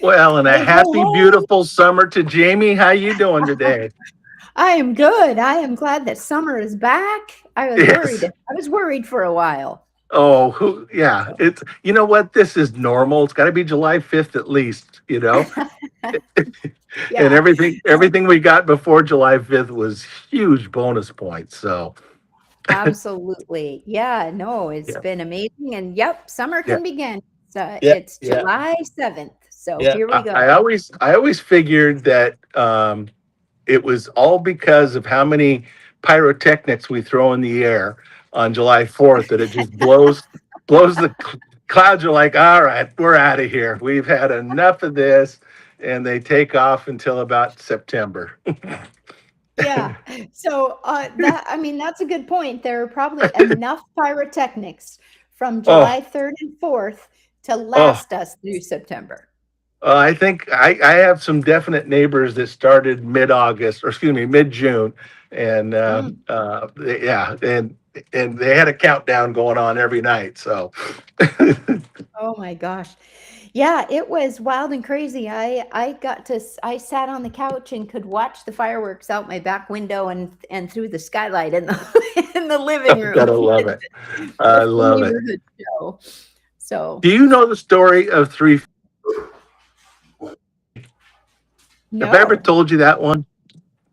Well, and a Hey, hey, happy, hey. beautiful summer to Jamie. How you doing today? I am good. I am glad that summer is back. I was worried. Yes. I was worried for a while. Oh, yeah. So, It's you know what? This is normal. It's got to be July 5th at least, And yeah, everything we got before July 5th was huge bonus points. So, absolutely. Yeah, no, it's yeah. been amazing. And yep, summer Yeah. can begin. Yeah. It's Yeah. July 7th. So Yeah. here we go. I always figured that it was all because of how many pyrotechnics we throw in the air on July 4th that it just blows clouds are like, all right, we're out of here. We've had enough of this. And they take off until about September. Yeah. So I mean, that's a good point. There are probably enough pyrotechnics from Oh, July 3rd and 4th to oh. last us through September. I think I have some definite neighbors that started mid-August, or excuse me, mid-June, and Mm. yeah, and they had a countdown going on every night. So, Oh my gosh. Yeah, it was wild and crazy. I sat on the couch and could watch the fireworks out my back window and through the skylight in the in the living room gotta love it. I with the love it. neighborhood show. So, Do you know the story of three? Have I ever no. told you that one?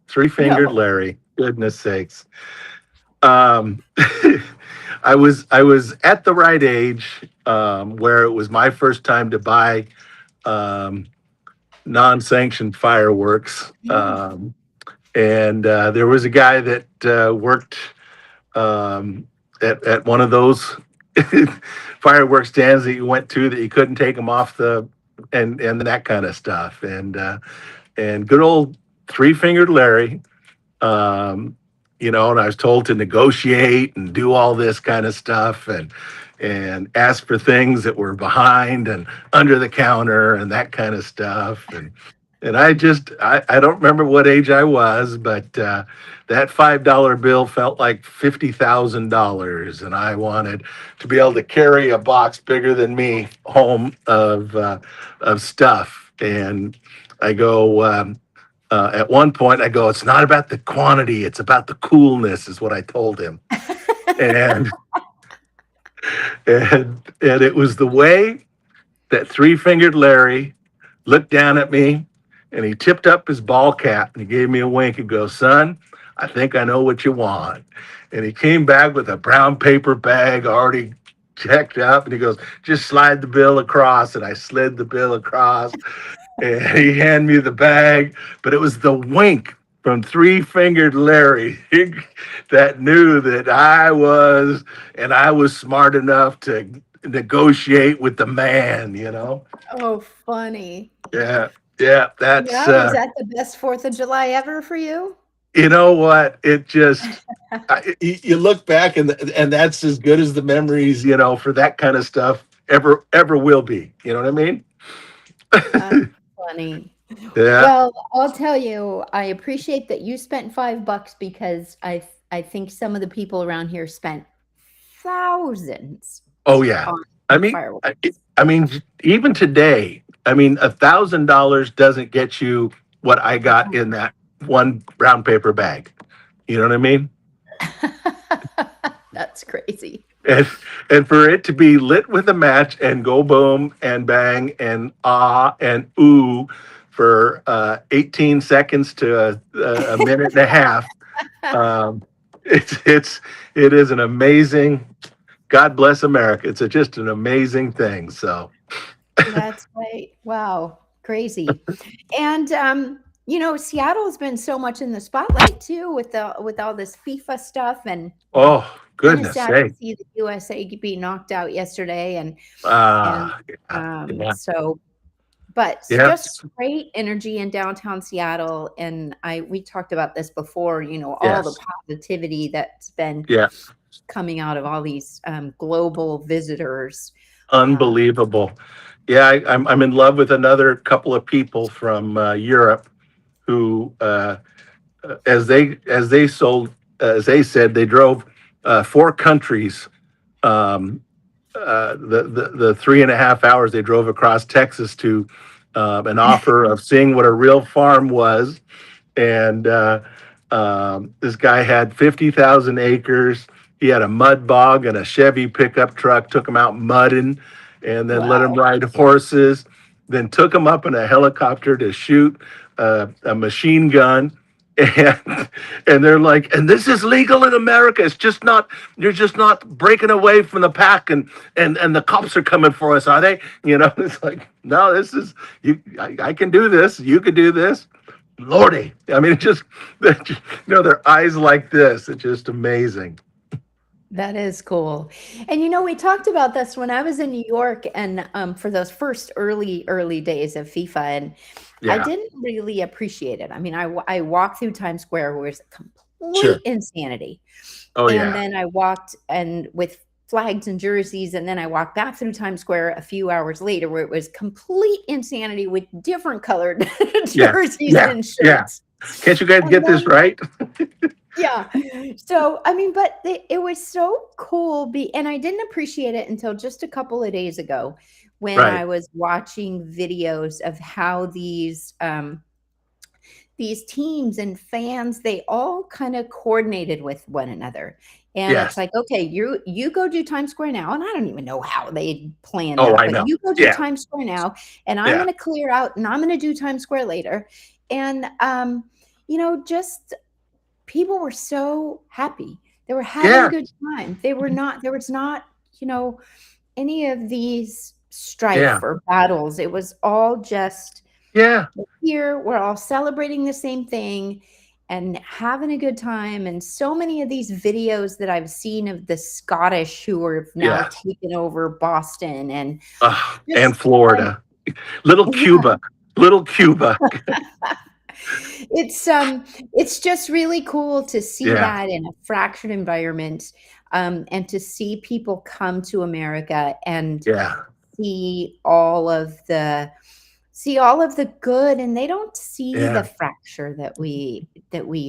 Three-fingered No. Larry. Goodness sakes. Um, I was at the right age where it was my first time to buy um, non-sanctioned fireworks, Mm. and there was a guy that worked at one of those fireworks stands that you went to that you couldn't take them off the and that kind of stuff, and good old three-fingered Larry. Um, and I was told to negotiate and do all this kind of stuff and ask for things that were behind and under the counter and that kind of stuff. And I don't remember what age I was, but that $5 bill felt like $50,000, and I wanted to be able to carry a box bigger than me home of stuff. And I go. At one point, I go, it's not about the quantity, it's about the coolness, is what I told him. And and it was the way that three-fingered Larry looked down at me and he tipped up his ball cap and he gave me a wink and goes, son, I think I know what you want. And he came back with a brown paper bag already checked up and he goes, just slide the bill across. And I slid the bill across and he handed me the bag, but it was the wink from Three-Fingered Larry that knew that I was smart enough to negotiate with the man. Oh, funny. Yeah, yeah, that's Yeah, was that the best 4th of July ever for you? you know what? It just you look back and that's as good as the memories, for that kind of stuff ever will be. You know what I mean? That's funny. Yeah. Well, I'll tell you, I appreciate that you spent $5 because I think some of the people around here spent thousands Oh yeah. on I mean, I, fireworks. I mean, even today, $1,000 doesn't get you what I got in that one brown paper bag. You know what I mean? That's crazy. And and for it to be lit with a match and go boom and bang and ah and ooh for 18 seconds to a minute and a half, um, it is an amazing. God bless America. Just an amazing thing. So. That's right. Wow, crazy. And Seattle's been so much in the spotlight too with all this FIFA stuff and Oh, kind of goodness sad to sake. see the USA be knocked out yesterday and Yeah, yeah, so but yeah, just great energy in downtown Seattle and I we talked about this before, all the yes, positivity that's been yeah, coming out of all these global visitors. Um, unbelievable. Yeah, I'm in love with another couple of people from Europe who, as they said, they drove four countries. The 3.5 hours they drove across Texas to an offer of seeing what a real farm was. And this guy had 50,000 acres. He had a mud bog and a Chevy pickup truck, took him out mudding, and then let him Wow. ride horses, then took him up in a helicopter to shoot a machine gun. And they're like, and this is legal in America. It's just not, you're just not breaking away from the pack, and the cops are coming for us, are they? It's like, no, this is you. I can do this. You can do this. Lordy, I mean, it just their eyes like this. It's just amazing. That is cool. And we talked about this when I was in New York and for those first early days of FIFA, and I Yeah, didn't really appreciate it. I mean, I walked through Times Square where it's complete sure. insanity. Oh And yeah, then I walked and with flags and jerseys, and then I walked back through Times Square a few hours later where it was complete insanity with different colored yeah, jerseys yeah, and yeah. shirts. Can't you guys And get this then right? yeah. So, I mean, but it was so cool and I didn't appreciate it until just a couple of days ago when Right. I was watching videos of how these teams and fans, they all kind of coordinated with one another. And it's Yes. like, okay, you go do Times Square now. And I don't even know how they planned Oh, that, I but know. you go do Yeah, Times Square now, and I'm yeah, gonna clear out and I'm gonna do Times Square later. And just people were so happy. They were having a yeah, good time. There was not, you know, any of these strife yeah, or battles. It was all just yeah, here, we're all celebrating the same thing and having a good time. And so many of these videos that I've seen of the Scottish who are now yeah. taken over Boston and And just Florida, little yeah. Cuba, little Cuba. It's just really cool to see Yeah, that in a fractured environment, and to see people come to America and yeah, see all of the see all of the good, and they don't see the yeah. fracture that we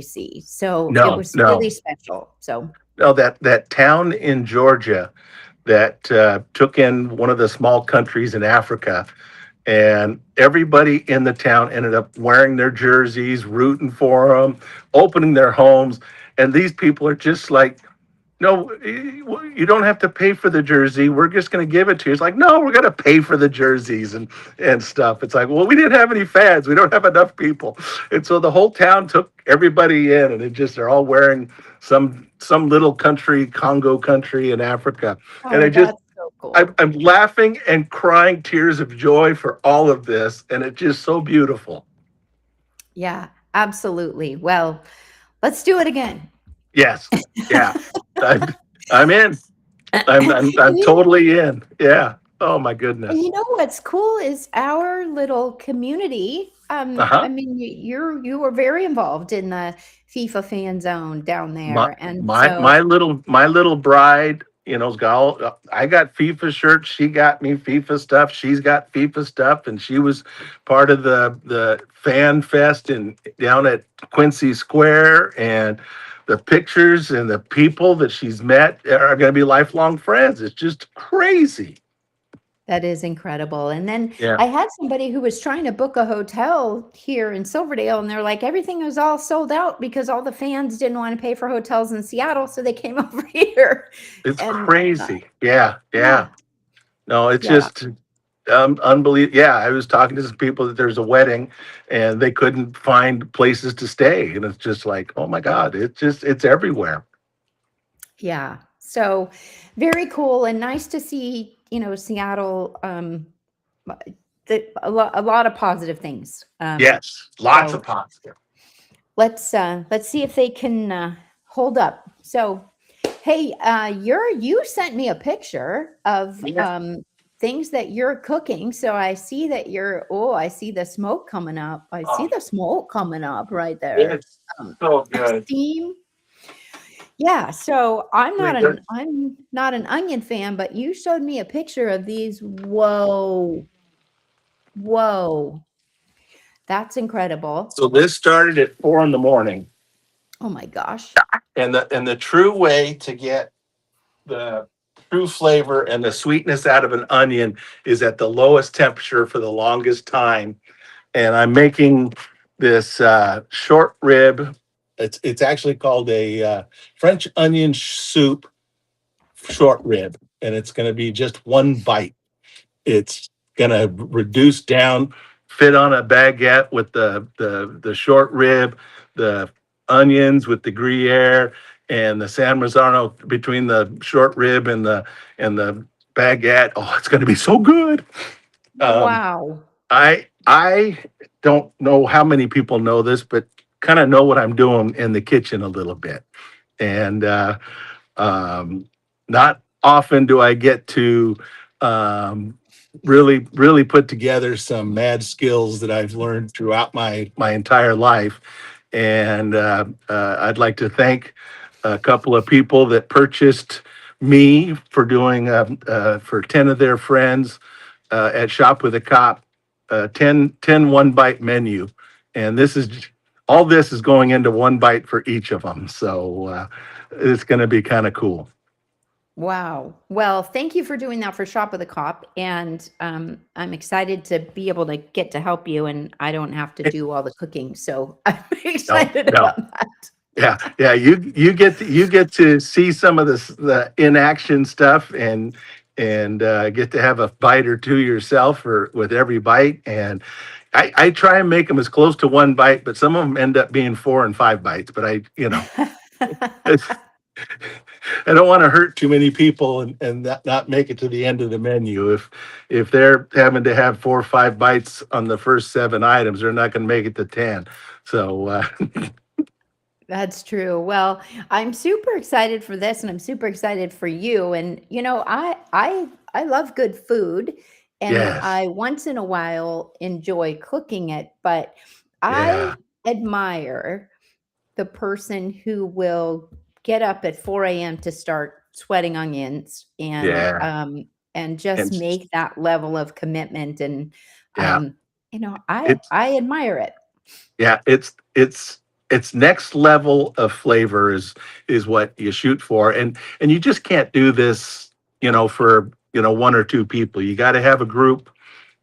see. So it No, was really no, special. So no. That town in Georgia that took in one of the small countries in Africa, and everybody in the town ended up wearing their jerseys, rooting for them, opening their homes, and these people are just like, no, you don't have to pay for the jersey. We're just going to give it to you. It's like, no, we're going to pay for the jerseys and stuff. It's like, well, we didn't have any fans. We don't have enough people. And so the whole town took everybody in, and it just, they're all wearing some little country, Congo country in Africa. And oh, I just, that's so I'm, cool. I'm laughing and crying tears of joy for all of this. And it's just so beautiful. Yeah, absolutely. Well, let's do it again. Yes. Yeah. I'm, I'm in. I'm And totally in. Yeah. Oh my goodness. what's cool is our little community. Uh-huh. I mean, you were very involved in the FIFA fan zone down My there, and my so my little bride, has got all, I got FIFA shirts, she got me FIFA stuff, she's got FIFA stuff, and she was part of the fan fest in down at Quincy Square, and the pictures and the people that she's met are going to be lifelong friends. It's just crazy. that is incredible. And then Yeah. I had somebody who was trying to book a hotel here in Silverdale, and they're like, everything was all sold out because all the fans didn't want to pay for hotels in Seattle, so they came over here. It's And crazy. Yeah, yeah, yeah. No, it's yeah, just unbelievable. Yeah, I was talking to some people that there's a wedding and they couldn't find places to stay. And it's just like, oh my God, it's everywhere. yeah. So very cool and nice to see, Seattle. A lot of positive things. Yes, lots of So positive. let's see if they can hold up. So, hey, you sent me a picture of Yeah. things that you're cooking. So I see that I see the smoke coming up. I see Oh, the smoke coming up right there. it's Um, so good. steam. Yeah. So I mean, they're- I'm not an onion fan, but you showed me a picture of these. Whoa, whoa, that's incredible. So this started at 4 in the morning. Oh my gosh. And the true way to get the true flavor and the sweetness out of an onion is at the lowest temperature for the longest time. And I'm making this short rib. It's actually called a French onion soup short rib, and it's going to be just one bite. It's going to reduce down, fit on a baguette with the short rib, the onions with the Gruyere, and the San Marzano between the short rib and the baguette. Oh, it's going to be so good. Um, Wow. I don't know how many people know this, but kind of know what I'm doing in the kitchen a little bit, and um, not often do I get to um, really put together some mad skills that I've learned throughout my entire life. And I'd like to thank a couple of people that purchased me for doing for 10 of their friends at Shop with a Cop, 10 one bite menu. And this is all this is going into one bite for each of them. So it's going to be kind of cool. Wow. Well, thank you for doing that for Shop with a Cop. And I'm excited to be able to get to help you, and I don't have to do all the cooking. So I'm No, excited no. about that. Yeah. You get to see some of the in action stuff and get to have a bite or two yourself or with every bite. And I try and make them as close to one bite, but some of them end up being 4 and 5 bites. But I don't want to hurt too many people and not make it to the end of the menu. If they're having to have 4 or 5 bites on the first 7 items, they're not going to make it to 10. So That's true. Well, I'm super excited for this, and I'm super excited for you. And I love good food, and yes, I once in a while enjoy cooking it, but I yeah, admire the person who will get up at 4 a.m. to start sweating onions yeah, and just and make that level of commitment. And yeah. I It's I admire it. yeah, it's next level of flavor is what you shoot for, and you just can't do this, for 1 or 2 people. You got to have a group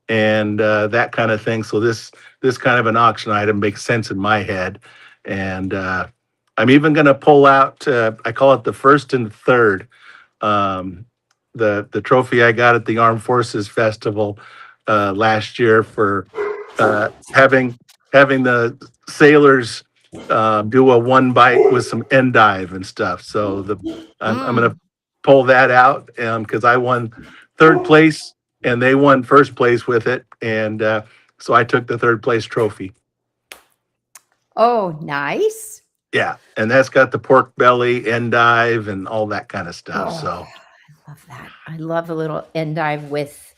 and that kind of thing. So this kind of an auction item makes sense in my head, and I'm even going to pull out. I call it the first and third. Um, the trophy I got at the Armed Forces Festival last year for having the sailors do a one bite with some endive and stuff. So I'm going to Mm. pull that out because I won third place and they won first place with it, and so I took the third place trophy. Oh, nice. Yeah, and that's got the pork belly, endive, and all that kind of stuff. Oh, So I love that. I love a little endive with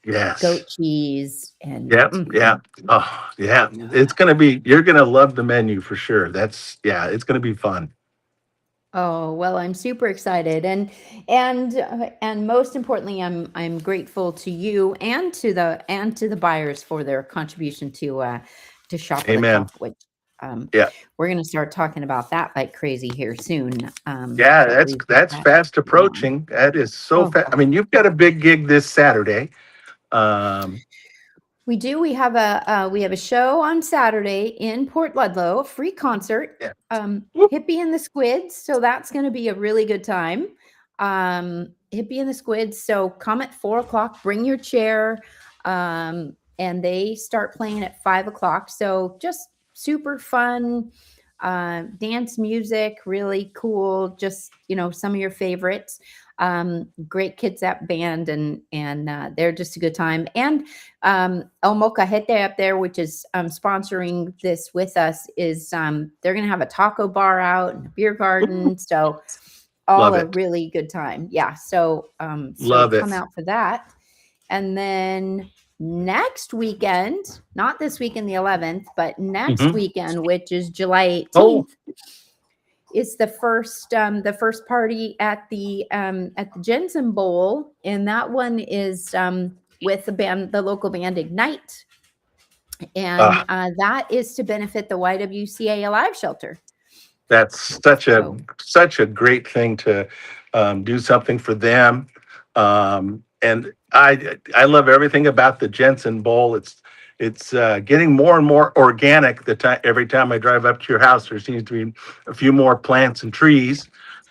yes, goat cheese and yep, yeah, oh yeah, you're gonna love the menu for sure. It's gonna be fun. oh, well, I'm super excited, and most importantly, I'm grateful to you and to the buyers for their contribution to Shop with a Amen. Cop, which um, Yeah. we're going to start talking about that like crazy here soon. Yeah, But that's we've got that's that fast going on. approaching. That is so Oh fast. I God. mean, you've got a big gig this Saturday. Um, We do. We have a show on Saturday in Port Ludlow, a free concert. yeah. Whoop. Hippie and the Squids. So that's going to be a really good time. Hippie and the Squids. So come at 4 o'clock. Bring your chair, and they start playing at 5 o'clock. So just super fun. Dance music, really cool. Just some of your favorites. Great Kitsap band, and they're just a good time. And El Mocajete up there, which is sponsoring this with us, is they're going to have a taco bar out and a beer garden. So all Love a it. really good time. Yeah. So Love come it. out for that. And then next weekend, not this weekend, the 11th, but next Hmm. weekend, which is July Oh, 18th, is the first party at the Jensen Bowl, and that one is with the local band Ignite, and uh, that is to benefit the YWCA Alive Shelter. that's such a So such a great thing to do something for them. And I love everything about the Jensen Bowl. It's getting more and more organic. The time every time I drive up to your house, there seems to be a few more plants and trees.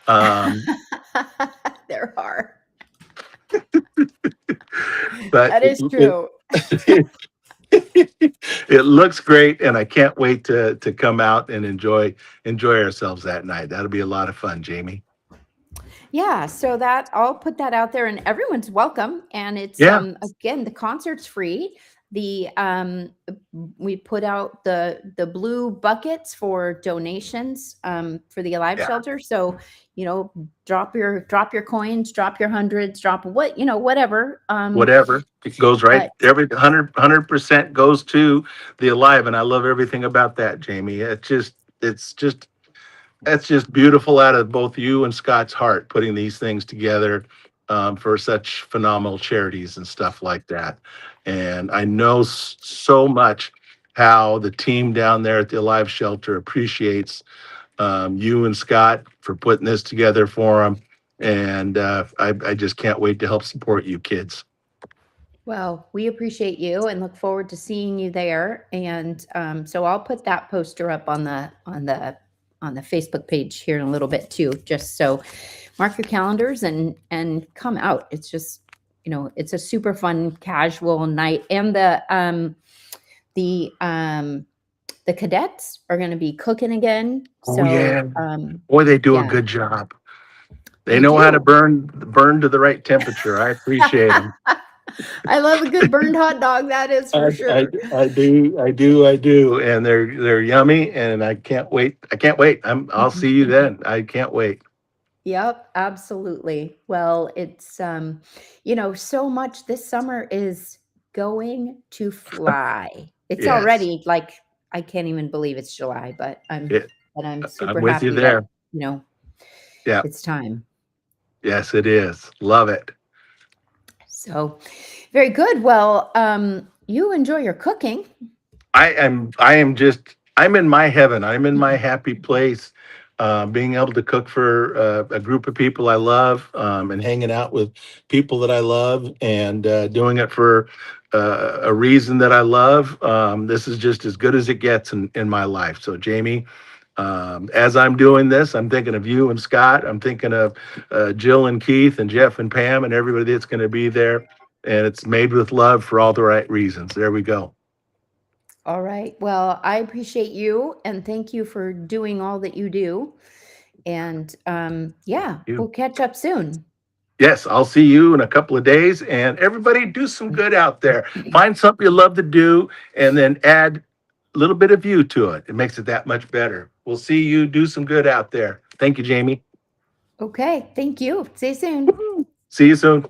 Um, There are. but That is true. it, it looks great, and I can't wait to come out and enjoy ourselves that night. That'll be a lot of fun, Jamie. Yeah, so that I'll put that out there and everyone's welcome. And it's Yeah, again, the concert's free. The we put out the blue buckets for donations for the Alive yeah. shelter. So, drop your coins, drop your hundreds, drop whatever. Whatever. It goes right. But Every 100% goes to the Alive, and I love everything about that, Jamie. It's just that's just beautiful out of both you and Scott's heart, putting these things together for such phenomenal charities and stuff like that. And I know so much how the team down there at the Alive Shelter appreciates you and Scott for putting this together for them. And I just can't wait to help support you kids. well, we appreciate you and look forward to seeing you there. And so I'll put that poster up on the Facebook page here in a little bit too, just so mark your calendars and come out. It's just it's a super fun casual night, and the the cadets are going to be cooking again. Oh So yeah, boy, they do a yeah, good job. They they know how to do. burn to the right temperature. I appreciate them. I love a good burned hot dog. That is for sure. I do, and they're yummy, and I can't wait. I can't wait. I'll see you then. I can't wait. Yep, absolutely. Well, it's so much this summer is going to fly. It's Yes, already like I can't even believe it's July, but I'm it, but I'm I'm super with you happy that, there. you know, Yeah, it's time. yes, it is. Love it. So, very good. Well, you enjoy your cooking. I'm in my heaven. I'm in my happy place. Being able to cook for a group of people I love, and hanging out with people that I love, and doing it for a reason that I love. This is just as good as it gets in my life. So, Jamie, as I'm doing this, I'm thinking of you and Scott. I'm thinking of Jill and Keith and Jeff and Pam and everybody that's going to be there. And it's made with love for all the right reasons. There we go. All right. Well, I appreciate you and thank you for doing all that you do. And yeah, You. we'll catch up soon. Yes, I'll see you in a couple of days. And everybody, do some good out there. Find something you love to do, and then add a little bit of you to it. It makes it that much better. We'll see you do some good out there. Thank you, Jamie. Okay. Thank you. See you soon. See you soon.